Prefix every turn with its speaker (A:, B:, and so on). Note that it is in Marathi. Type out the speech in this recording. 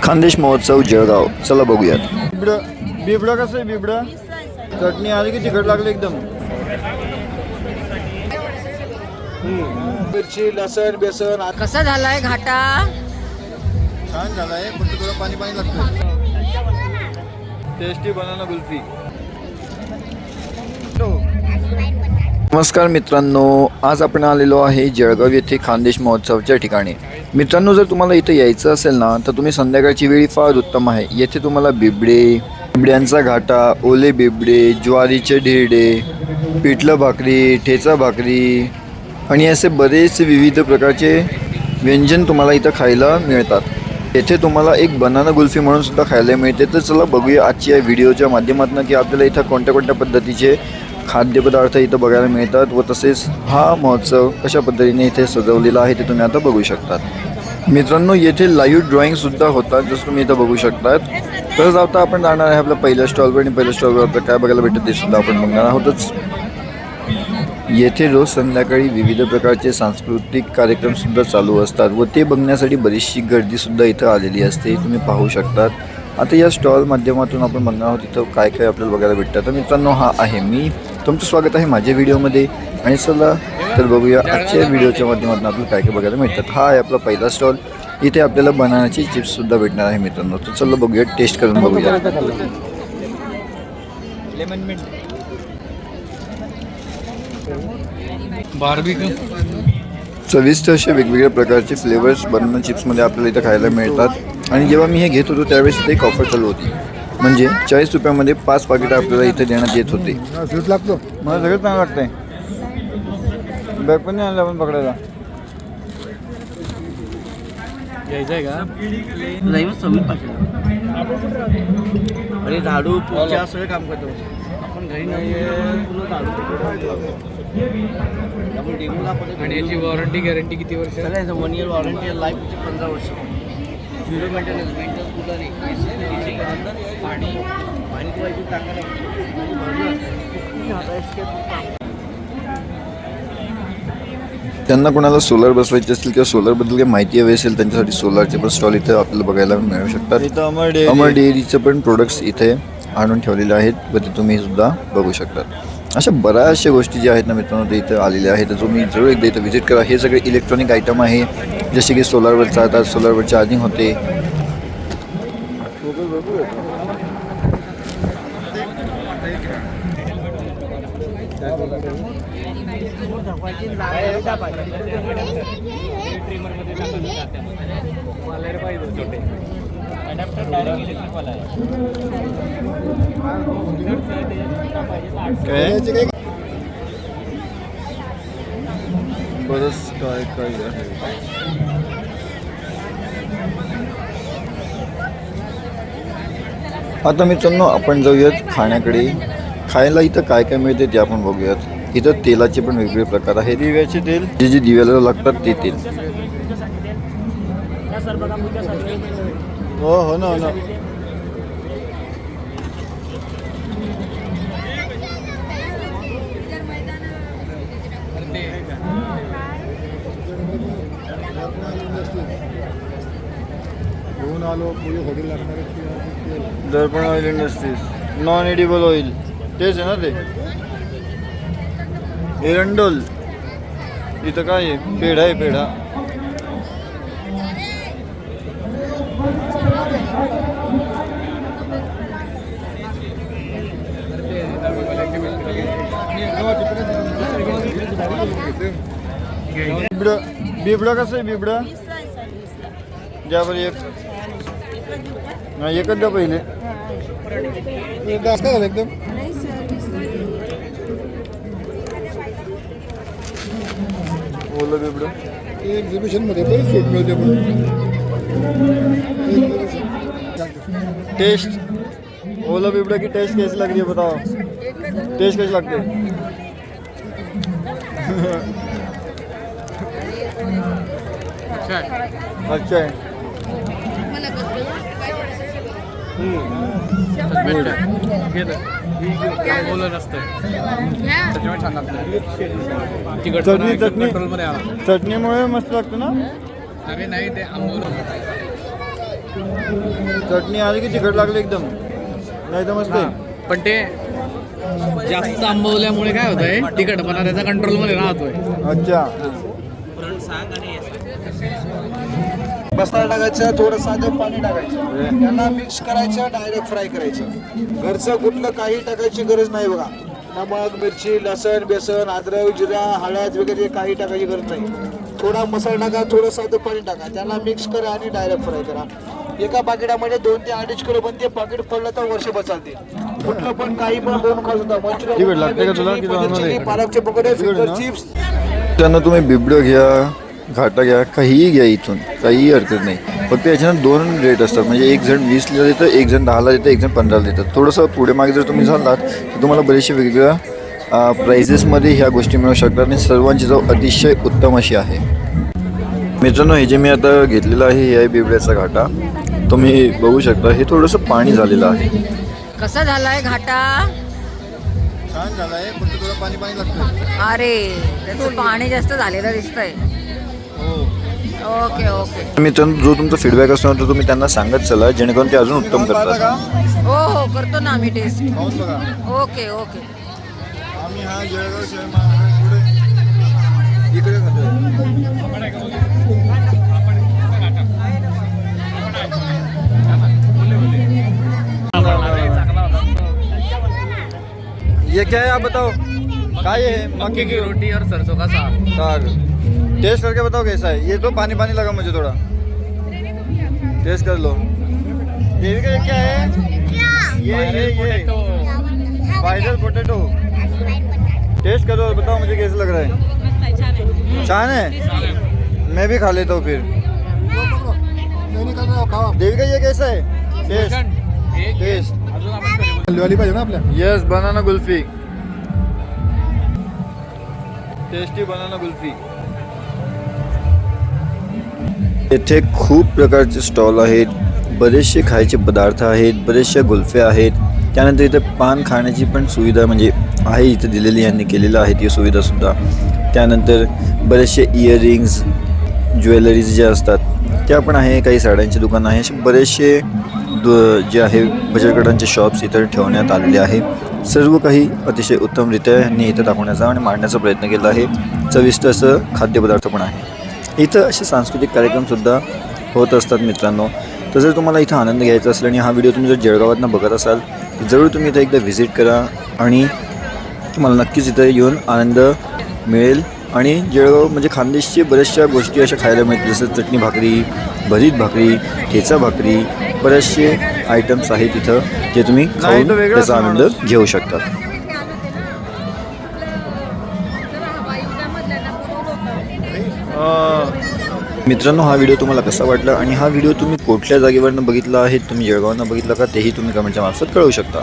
A: खानदेश महोत्सव जळगाव, चला बघूयात.
B: बिबडा कसं आहे? बिबडा चटणी आली की तिखट लागलं एकदम. मिरची, लसण, बेसन.
C: कसा झालाय घाटा?
B: छान झालाय, फक्त थोडं पाणी पाणी लागतं. Tasty banana kulfi.
A: नमस्कार मित्रांनो, आज आपण आलेलो आहे जळगाव येथे खानदेश महोत्सवच्या ठिकाणी. मित्रांनो, जर तुम्हाला इथं यायचं असेल ना तर तुम्ही संध्याकाळची वेळी फार उत्तम आहे. येथे तुम्हाला बिबड्यांचा घाटा, ओले बिबडे, ज्वारीचे ढेरडे, पिठलं भाकरी, ठेचा भाकरी आणि असे बरेच विविध प्रकारचे व्यंजन तुम्हाला इथं खायला मिळतात. येथे तुम्हाला एक बनाना कुल्फी म्हणून सुद्धा खायला मिळते. तर चला बघूया आजच्या या व्हिडिओच्या माध्यमातून की आपल्याला इथं कोणत्या कोणत्या पद्धतीचे खाद्यपदार्थ इथं बघायला मिळतात व तसेच हा महोत्सव कशा पद्धतीने इथे सजवलेला आहे ते तुम्ही आता बघू शकतात. मित्रांनो, येथे लाईव्ह ड्रॉईंगसुद्धा होतात, जसं तुम्ही इथं बघू शकतात. तर आता आपण जाणार आहे आपल्या पहिल्या स्टॉलवर आणि पहिल्या स्टॉलवर आपल्याला काय बघायला भेटतं ते सुद्धा आपण बघणार आहोतच. येथे रोज संध्याकाळी विविध प्रकारचे सांस्कृतिक कार्यक्रमसुद्धा चालू असतात व ते बघण्यासाठी बरीचशी गर्दीसुद्धा इथं आलेली असते, तुम्ही पाहू शकतात. आता या स्टॉल माध्यमातून आपण बघणार आहोत इथं काय काय आपल्याला बघायला भेटतं. तर मित्रांनो, हा आहे मी, तुमचं स्वागत आहे माझ्या व्हिडिओमध्ये. आणि चला तर बघूया आजच्या व्हिडिओच्या माध्यमातून आपल्याला काय काय बघायला मिळतात. हा आहे आपला पहिला स्टॉल. इथे आपल्याला बनानाची चिप्ससुद्धा भेटणार आहे मित्रांनो. तर चला बघूया, टेस्ट करून बघूया.
D: बार्बिक्यू
A: चविष्ट असे वेगवेगळ्या प्रकारचे फ्लेवर्स बनाना चिप्समध्ये आपल्याला इथं खायला मिळतात. आणि जेव्हा मी हे घेत होतो त्यावेळेस इथे एक ऑफर चालू होती, म्हणजे 40 रुपयामध्ये 5 पाकिटं आपल्याला इथे देण्यात येत होते.
B: स्वीट लागतो मला, सगळं चांगलं लागतंय. बॅग पण नाही आणलं आपण पकडायला.
D: घ्यायचं आहे का?
B: अरे झाडू पोछा सगळं काम करतो आपण घरी नाही.
D: आणि याची वॉरंटी गॅरंटी किती वर्ष?
B: 1 इयर वॉरंटी, लाईफ 15 वर्ष. 0 मेंटेनन्स कुठं नाही. पाणी पाणी टाकायला
A: त्यांना कोणाला सोलर बसवायचे असतील किंवा सोलरबद्दल काही माहिती हवी असेल त्यांच्यासाठी सोलरचे पण स्टॉल इथे आपल्याला बघायला मिळू शकतात.
B: इथं
A: अमर डेअरीचे पण प्रोडक्ट्स इथे आणून ठेवलेले आहेत व ते तुम्ही सुद्धा बघू शकतात. अशा बऱ्याचशा गोष्टी ज्या आहेत ना मित्रांनो ते इथं आलेल्या आहेत. तर तुम्ही जरूर एकदा इथं व्हिजिट करा. हे सगळे इलेक्ट्रॉनिक आयटम आहे, जसे की सोलरवर चालतात, सोलरवर चार्जिंग होते.
B: बरंच काय काय आहे.
A: आता मित्रांनो, आपण जाऊयात खाण्याकडे. खायला इथं काय काय मिळते ते आपण बघूयात. इथं तेलाचे पण वेगवेगळे प्रकार आहेत.
B: दिव्याचे तेल,
A: जे दिव्याला लागतात ते तेल.
B: हो ना. Darpan oil industries, non edible oil, तेच आहे ना ते. एरंडोल. इथं काय आहे? पेढा आहे, पेढा. बिबडा कसं आहे? बिबडा द्या बरं एक. नाही, एकच द्या पहिले. एकदम ओलं बिबडं एक्झिबिशनमध्ये बरेच सूट मिळते. टेस्ट ओला बिबड़ा की टेस्ट कैसी लग रही है बताओ? टेस्ट कैसी लगती है? अच्छा है. चटणीमुळे मस्त लागतं ना.
D: अरे नाही ते आंबोला
A: चटणी आली की तिखट लागली एकदम नाही तर मस्त आहे.
D: पण ते जास्त आंबवल्यामुळे काय होतंय तिखटपणा त्याचा कंट्रोलमध्ये राहतोय.
A: अच्छा
C: मसाला टाकायचा, थोडं साधं पाणी टाकायचं, त्याला मिक्स करायचं, डायरेक्ट फ्राय करायचं. घरचं कुठलं काही टाकायची गरज नाही बघा. नमक, मिरची, लसण, बेसन, अद्रक, जिरा, हळद वगैरे काही टाकायची गरज नाही. थोडा मसाला टाका, थोडं साधं पाणी टाका, त्याला मिक्स करा आणि डायरेक्ट फ्राय करा. एका पाकिटामध्ये 2 ते 2.5 किलो पण ते पाकिट पडलं तर वर्षभर चालते. कुठलं पण काही पण बनवून खाऊ शकता.
A: तिखट लागते का तुला की
C: मंचुरियन, पालकचे पकोडे, फिंगर चिप्स.
A: त्यांना तुम्ही बिबडं घ्या, घाटा घ्या, काहीही घ्या इथून, काहीही हरकत नाही. फक्त याच्यानं 2 रेट असतात. म्हणजे एक जण 20ला देतं, एक जण 10ला देतं, एक जण 15ला देतं. थोडंसं पुढे मागे जर तुम्ही झालात तर तुम्हाला बरेचसे वेगवेगळ्या प्राइजेसमध्ये ह्या गोष्टी मिळू शकतात आणि सर्वांची चव अतिशय उत्तम अशी आहे. मित्रांनो, हे जे मी आता घेतलेलं आहे हे आहे बिबड्याचा घाटा. तुम्ही बघू शकता हे थोडंसं पाणी झालेलं आहे.
E: कसा झालाय घाटा?
A: छान झालं आहे, फक्त थोडं पाणी पाणी लागतं.
E: अरे त्याचं पाणी जास्त झालेलं दिसतंय. Okay okay.
A: मित्रांनो, जो तुमचा फीडबॅक असतो तो तुम्ही त्यांना सांगत चला, जेणेकरून ते अजून उत्तम करतात.
E: हो हो करतो ना आम्ही टेस्ट.
A: बघा,
E: ओके ओके.
A: आम्ही हा जळगाव शहर इकडे ये क्या है आप बताओ, क्या ये है?
D: मक्के की रोटी और सरसों का साग.
A: साग. टेस्ट करके बताओ कैसा है. ये तो पानी पानी लगा मुझे थोड़ा. टेस्ट कर लो. ये क्या है? ये स्पाइडर पोटैटो. टेस्ट करो और बताओ मुझे कैसा लग रहा है. छान है. मैं भी खा लेता हूँ फिर. देविका ये कैसा है टेस्ट? टेस्ट
C: वाली पाहिजे ना आपल्या.
A: Yes, banana kulfi. Tasty banana kulfi. येथे खूप प्रकारचे स्टॉल आहेत, बरेचसे खायचे पदार्थ आहेत, बरेचशा गुल्फ्या आहेत. त्यानंतर इथं पान खाण्याची पण सुविधा म्हणजे आहे इथं दिलेली, यांनी केलेलं आहे ती सुविधासुद्धा. त्यानंतर बरेचसे इयरिंग्स, ज्वेलरीज जे असतात त्या पण आहे. काही साड्यांचे दुकान आहे. असे बरेचसे जे आहे बचतगटांचे शॉप्स इथं ठेवण्यात आलेले आहे. सर्व काही अतिशय उत्तमरित्या यांनी इथं दाखवण्याचा आणि मांडण्याचा प्रयत्न केला आहे. चविष्ट असं खाद्यपदार्थ पण आहे. इथं असे सांस्कृतिक कार्यक्रमसुद्धा होत असतात मित्रांनो. तर जर तुम्हाला इथं आनंद घ्यायचा असेल आणि हा व्हिडिओ तुम्ही जर जळगावातनं बघत असाल तर जरूर तुम्ही इथं एकदा व्हिजिट करा आणि तुम्हाला नक्कीच इथं येऊन आनंद मिळेल. आणि जळगाव म्हणजे खानदेशची बऱ्याचशा गोष्टी अशा खायला मिळतील, जसं चटणी भाकरी, भरीत भाकरी, ठेचा भाकरी, बरेचसे आयटम्स आहेत इथं जे तुम्ही खाऊन त्याचा आनंद घेऊ शकतात. मित्रांनो, हा व्हिडिओ तुम्हाला कसा वाटला आणि हा व्हिडिओ तुम्ही कुठल्या जागेवरनं बघितला आहे, तुम्ही जळगावनं बघितला का, तेही तुम्ही कमेंटच्या मार्फत कळवू शकता.